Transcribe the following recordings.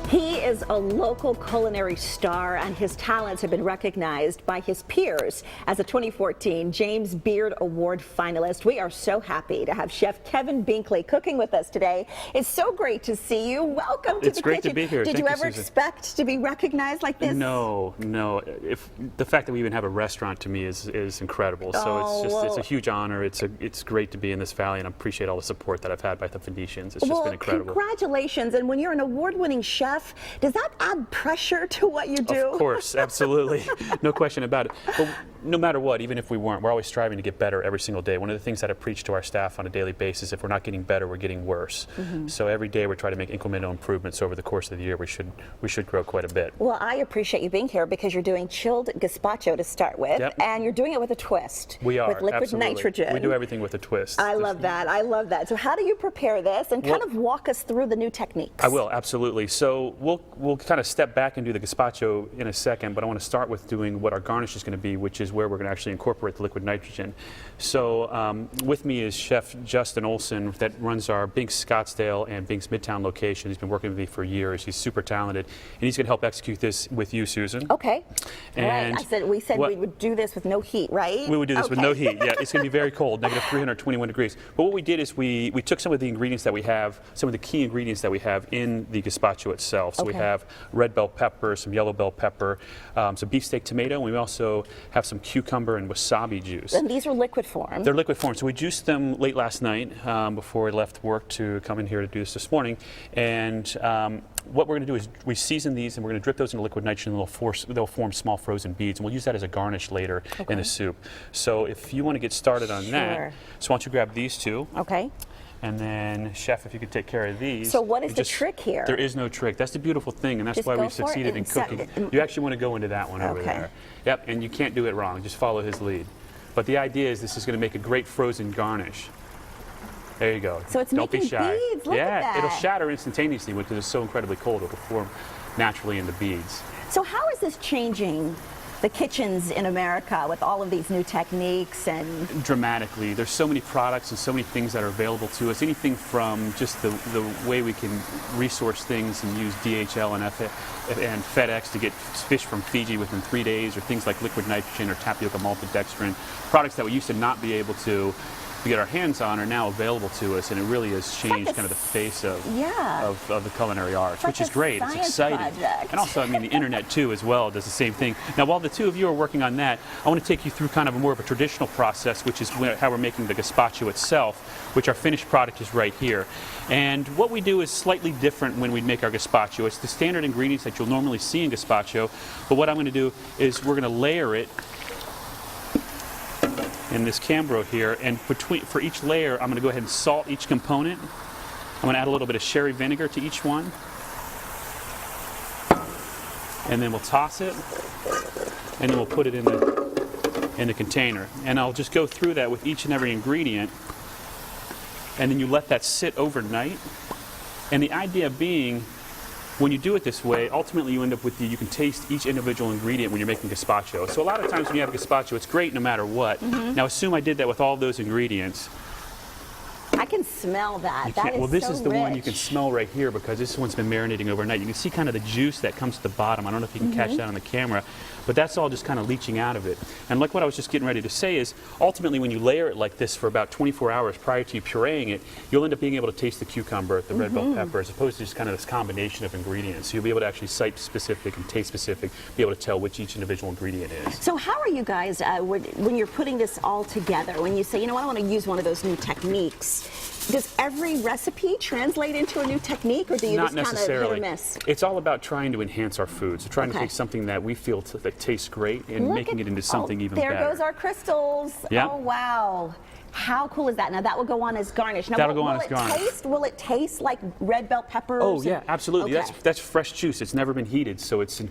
He is a local culinary star, and his talents have been recognized by his peers as a 2014 James Beard Award finalist. We are so happy to have Chef Kevin Binkley cooking with us today. It's so great to see you. Welcome to the kitchen. It's great to be here. Did you ever expect to be recognized like this? No. If the fact that we even have a restaurant to me is incredible. So it's a huge honor. It's great to be in this valley, and I appreciate all the support that I've had by the Phoenicians. It's just been incredible. Congratulations! And when you're an award-winning chef, does that add pressure to what you do? Of course, absolutely. No question about it. But no matter what, even if we weren't, we're always striving to get better every single day. One of the things that I preach to our staff on a daily basis, if we're not getting better, we're getting worse. So every day we're trying to make incremental improvements over the course of the year. We should grow quite a bit. Well, I appreciate you being here because you're doing chilled gazpacho to start with, and you're doing it with a twist. We are, with liquid nitrogen. We do everything with a twist. I love that. I love that. So how do you prepare this, and kind of walk us through the new techniques? I will, absolutely. So we'll kind of step back and do the gazpacho in a second, but I want to start with doing what our garnish is going to be, which is where we're going to actually incorporate the liquid nitrogen. So with me is Chef Justin Olson that runs our Binks Scottsdale and Binks Midtown location. He's been working with me for years. He's super talented, and he's going to help execute this with you, Susan. Okay. And right. We said we would do this with no heat, right? We would do this with no heat. Yeah, it's going to be very cold, negative 321 degrees. But what we did is we took some of the ingredients that we have, some of the key ingredients that we have in the gazpacho itself. So we have red bell pepper, some yellow bell pepper, some beefsteak tomato, and we also have some cucumber and wasabi juice. And these are liquid form. They're liquid form. So we juiced them late last night before we left work to come in here to do this morning. And what we're going to do is we season these, and we're going to drip those into liquid nitrogen, and they'll form small frozen beads, and we'll use that as a garnish later in the soup. So if you want to get started on that, so why don't you grab these two? Okay. And then, Chef, if you could take care of these. So what is the trick here? There is no trick. That's the beautiful thing, and that's why we've succeeded in cooking. You actually want to go into that one over there. Yep, and you can't do it wrong. Just follow his lead. But the idea is this is going to make a great frozen garnish. There you go. So it's Don't making be shy. beads. Look at that. It'll shatter instantaneously because it's so incredibly cold. It'll form naturally into beads. So how is this changing the kitchens in America with all of these new techniques? And dramatically. There's so many products and so many things that are available to us. Anything from just the way we can resource things and use DHL and FedEx to get fish from Fiji within 3 days, or things like liquid nitrogen or tapioca maltodextrin. Products that we used to not be able to get our hands on are now available to us, and it really has changed kind of the face of the culinary arts, which is great. It's exciting. And also, I mean, the internet too as well does the same thing. Now, while the two of you are working on that, I want to take you through kind of more of a traditional process, which is how we're making the gazpacho itself, which our finished product is right here. And what we do is slightly different when we make our gazpacho. It's the standard ingredients that you'll normally see in gazpacho, but what I'm going to do is we're going to layer it in this Cambro here, and for each layer I'm going to go ahead and salt each component. I'm going to add a little bit of sherry vinegar to each one, and then we'll toss it, and then we'll put it in the container. And I'll just go through that with each and every ingredient, and then you let that sit overnight. And the idea being, when you do it this way, ultimately you end up with you can taste each individual ingredient when you're making gazpacho. So a lot of times when you have gazpacho, it's great no matter what. Now assume I did that with all those ingredients. I can smell that. Well, this is the one you can smell right here, because this one's been marinating overnight. You can see kind of the juice that comes to the bottom. I don't know if you can catch that on the camera, but that's all just kind of leaching out of it. And like what I was just getting ready to say is, ultimately when you layer it like this for about 24 hours prior to you pureeing it, you'll end up being able to taste the cucumber, the red bell pepper, as opposed to just kind of this combination of ingredients. So you'll be able to actually site specific and taste specific, be able to tell which each individual ingredient is. So how are you guys, when you're putting this all together, when you say, you know what, I want to use one of those new techniques, does every recipe translate into a new technique, or do you just kind of hit or miss? It's all about trying to enhance our food. So trying to take something that we feel that tastes great and making it into something even better. There goes our crystals. Yep. Oh, wow. How cool is that? Now that will go on as garnish. Now, that'll go on as garnish. Will it taste like red bell peppers? Oh yeah, absolutely. That's fresh juice. It's never been heated, so it's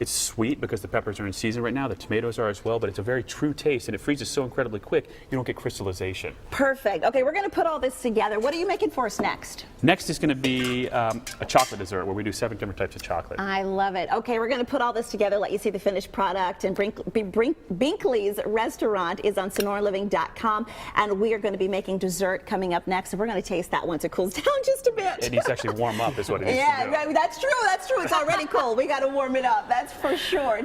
it's sweet because the peppers are in season right now. The tomatoes are as well, but it's a very true taste, and it freezes so incredibly quick you don't get crystallization. Perfect. Okay, we're going to put all this together. What are you making for us next? Next is going to be a chocolate dessert where we do 7 different types of chocolate. I love it. Okay, we're going to put all this together, let you see the finished product. And Binkley's restaurant is on SonoraLiving.com. chefkevin.com, and we are going to be making dessert coming up next, and we're going to taste that once it cools down just a bit. It needs to actually warm up is what it is. Yeah, that's true. That's true. It's already cold. We got to warm it up. That's for sure.